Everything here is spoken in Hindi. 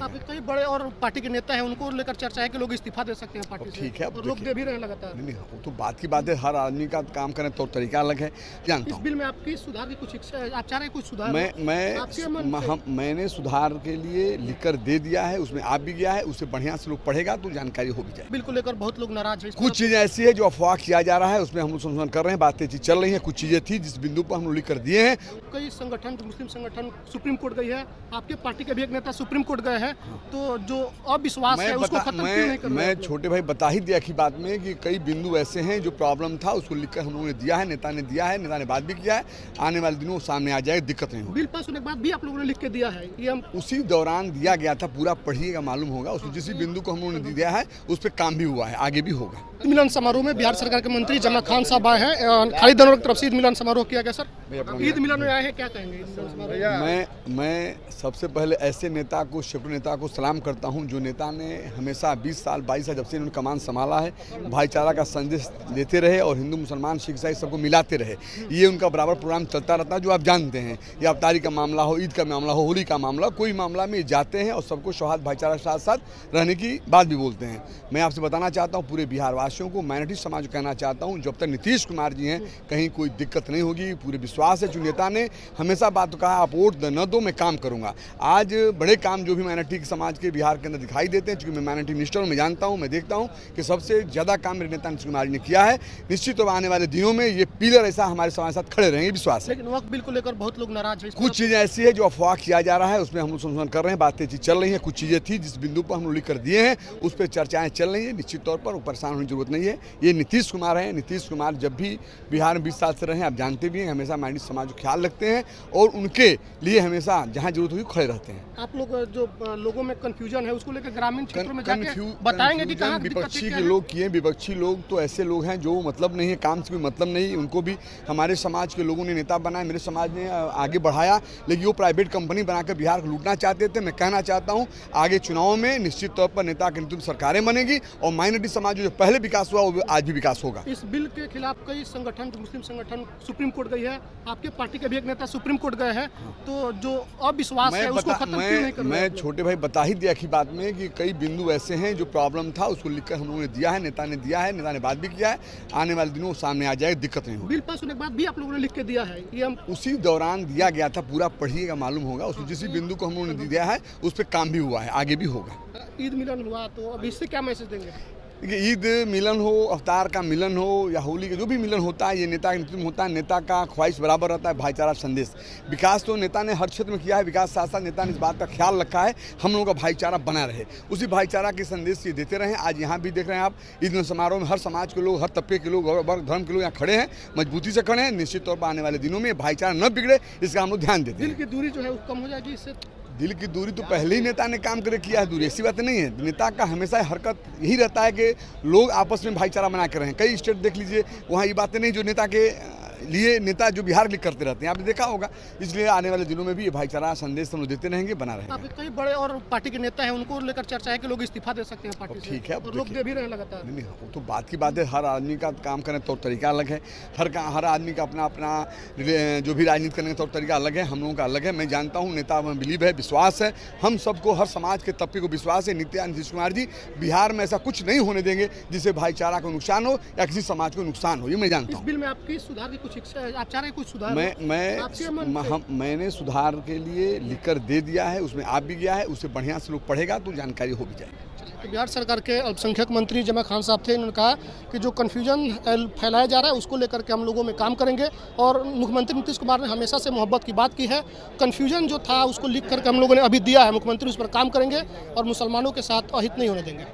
आप कई बड़े और पार्टी के नेता हैं, उनको लेकर चर्चा है कि लोग इस्तीफा दे सकते हैं पार्टी से। ठीक है, और लोग दे भी रहे हैं लगातार। नहीं, वो तो बात की बात है, हर आदमी का काम करने तौर तरीका अलग है, जानता इस हूँ। बिल में आपकी सुधार की कुछ इच्छा है, आप चाह रहे हैं कुछ सुधार हो? आपके मन से? मैंने सुधार के लिए लिखकर दे दिया है, उसमें आप भी गया है, उसे बढ़िया से लोग पढ़ेगा तो जानकारी हो भी जाए। बिल को लेकर बहुत लोग नाराज हैं। कुछ चीज़ें ऐसी है जो अफवाह किया जा रहा है, उसमें हम लोग संशोधन कर रहे हैं, बातें चल रही हैं। कुछ चीज़ें थी जिस बिंदु पर हम लोग लिख कर दिए हैं। कई संगठन, मुस्लिम संगठन सुप्रीम कोर्ट गई है, आपके पार्टी के भी एक नेता सुप्रीम कोर्ट गए हैं, तो जो अविश्वास है उसको खत्म क्यों नहीं कर रहे मैं हैं आप लोग? छोटे भाई बता ही दिया कि बात में कि कई बिंदु ऐसे हैं जो प्रॉब्लम था, उसको लिखकर हम लोगों ने दिया है, नेता ने दिया है, नेता ने बात भी किया है। आने वाले दिनों सामने आ जाएगा, दिक्कत नहीं होगी। बिल पास होने के बाद भी आप लोगों ने लिख के दिया है, ये हम उसी दौरान दिया गया था, पूरा पढ़िएगा मालूम होगा। उसमें जिस भी बिंदु को हम लोगों ने दिया है उस पर काम भी हुआ है, आगे भी होगा। मिलन समारोह में बिहार सरकार के मंत्री जमा खान साहब आए हैं, खालिद अनवर की तरफ से ईद मिलन समारोह किया गया। सर, ईद मिलन में आए हैं, क्या कहेंगे ईद मिलन समारोह? मैं सबसे पहले ऐसे नेता को, शिवपुर नेता को सलाम करता हूं जो नेता ने हमेशा 20 साल 22 साल जब से इन्होंने कमान संभाला है, भाईचारा का संदेश देते रहे और हिंदू मुसलमान सिख ईसाई सबको मिलाते रहे। ये उनका बराबर प्रोग्राम चलता रहता है, जो आप जानते हैं। या अफ्तारी का मामला हो, ईद का मामला हो, होली का मामला, कोई मामला में जाते हैं और सबको सौहार्द भाईचारा के साथ साथ रहने की बात भी बोलते हैं। मैं आपसे बताना चाहता हूँ, पूरे बिहार वासियों को, माइनॉरिटी समाज को कहना चाहता हूँ, जब तक नीतीश कुमार जी हैं कहीं कोई दिक्कत नहीं होगी। पूरे विश्वास है, जो नेता ने हमेशा बात कहा, आप वोट न दो, मैं काम करूँगा। आज बड़े काम जो भी माइनॉरिटी समाज के बिहार के अंदर दिखाई देते हैं, चूँकि मैं माइनॉरिटी मिनिस्टर हूँ, मैं जानता हूँ, मैं देखता हूँ कि सबसे ज़्यादा काम मेरे नेता नीतीश कुमार जी ने किया है। निश्चित तौर आने वाले दिनों में ये पिलर ऐसा हमारे समाज के साथ खड़े रहेंगे, विश्वास है। लेकिन वक्त बिल को लेकर बहुत लोग नाराज हैं। कुछ चीज़ें ऐसी है जो अफवाह किया जा रहा है, उसमें हम लोग संशोधन कर रहे हैं, बातें चल रही हैं। कुछ चीज़ें थी जिस बिंदु पर हम लोग लिख कर दिए हैं, उस पर चर्चाएं चल रही हैं। निश्चित तौर पर परेशान होने की जरूरत नहीं है। ये नीतीश कुमार हैं, नीतीश कुमार जब भी बिहार में 20 साल से रहे, आप जानते भी हैं, हमेशा माइनॉरिटी समाज का ख्याल रखते हैं और उनके लिए हमेशा जहाँ जरूरत होगी खड़े रहते हैं। आप लोग जो लोगों में कंफ्यूजन है उसको लेकर ग्रामीण क्षेत्रों में जाके बताएंगे कि कहाँ विपक्षी के लोग किए। विपक्षी लोग तो ऐसे लोग हैं जो मतलब नहीं है, काम से कोई मतलब नहीं। उनको भी हमारे समाज के लोगों ने नेता बनाया, मेरे समाज ने आगे बढ़ाया, लेकिन वो प्राइवेट कंपनी बनाकर बिहार को लूटना चाहते थे। मैं कहना चाहता हूँ, आगे चुनाव में निश्चित तौर पर नेता के नेतृत्व सरकारें बनेगी और माइनॉरिटी समाज जो पहले विकास हुआ वो आज भी विकास होगा। इस बिल के खिलाफ कई संगठन, मुस्लिम संगठन सुप्रीम कोर्ट गई है, आपके पार्टी के भी एक नेता सुप्रीम कोर्ट गए हैं, तो जो अविश्वास है उसको खत्म क्यों नहीं कर रहे? मैं छोटे भाई बता ही दिया कि बात में कि कई बिंदु ऐसे हैं जो प्रॉब्लम था, उसको लिखकर हम लोगों ने दिया है, नेता ने दिया है, नेता ने बात भी किया है। आने वाले दिनों सामने आ जाएगा, दिक्कत नहीं होगी। बिल पास होने के बाद भी आप लोगों ने लिख के दिया है, ये हम उसी दौरान दिया गया था, पूरा पढ़िएगा मालूम होगा। उसमें जिस भी बिंदु को हम लोगों ने दिया है उस पर काम भी हुआ है, आगे भी होगा। ईद मिलन हुआ, तो अब इससे क्या मैसेज देंगे? देखिए, ईद मिलन हो, अवतार का मिलन हो या होली का जो भी मिलन होता है, ये नेता का नेतृत्व में होता है। नेता का ख्वाहिश बराबर रहता है, भाईचारा संदेश। विकास तो नेता ने हर क्षेत्र में किया है, विकास साथ साथ नेता ने इस बात का ख्याल रखा है हम लोगों का भाईचारा बना रहे, उसी भाईचारा के संदेश ये देते रहे। आज यहाँ भी देख रहे हैं आप, ईद मिलन समारोह में हर समाज के लोग, हर तबके के लोग, हर धर्म के लोग यहाँ खड़े हैं, मजबूती से खड़े हैं। निश्चित तौर पर आने वाले दिनों में भाईचारा न बिगड़े, इसका हम लोग ध्यान देते हैं। दिल की दूरी जो है वो कम हो जाएगी इससे? दिल की दूरी तो पहले ही नेता ने काम करके किया है, दूरी ऐसी बात नहीं है। नेता का हमेशा हरकत यही रहता है कि लोग आपस में भाईचारा बना कर रहें। कई स्टेट देख लीजिए, वहाँ ये बातें नहीं जो नेता के लिए नेता जो बिहार के लिए करते रहते हैं, आपने देखा होगा। इसलिए आने वाले दिनों में भी ये भाईचारा संदेश हम लोग देते रहेंगे, बना रहेगा। आप कई बड़े और पार्टी के नेता हैं, उनको लेकर चर्चा है कि लोग इस्तीफा दे सकते हैं पार्टी से। ठीक है, और लोग दे भी रहे हैं लगातार। नहीं, वो तो बात की बात है, हर आदमी का काम करने तौर तरीका अलग है। हर आदमी का अपना अपना जो भी राजनीति करने का तौर तरीका अलग है, हम लोगों का अलग है। मैं जानता हूँ, नेता में बिलीव है, विश्वास है, हम सबको, हर समाज के तबके को विश्वास है। नीतीश कुमार जी बिहार में ऐसा कुछ नहीं होने देंगे जिससे भाईचारा को नुकसान हो या किसी समाज को नुकसान हो, ये मैं जानता हूँ। इस बिल में आपकी सुधार की कुछ इच्छा है, आप चाह रहे हैं कुछ सुधार? मैंने सुधार के लिए लिखकर दे दिया है, उसमें आप भी गया है, उसे बढ़िया से लोग पढ़ेगा तो जानकारी हो भी जाएगी। तो बिहार सरकार के अल्पसंख्यक मंत्री जमा खान साहब थे, उन्होंने कहा कि जो कन्फ्यूजन फैलाया जा रहा है उसको लेकर के हम लोगों में काम करेंगे। और मुख्यमंत्री नीतीश कुमार ने हमेशा से मोहब्बत की बात की है। कन्फ्यूजन जो था उसको लिख करके हम लोगों ने अभी दिया है, मुख्यमंत्री उस पर काम करेंगे और मुसलमानों के साथ अहित नहीं होने देंगे।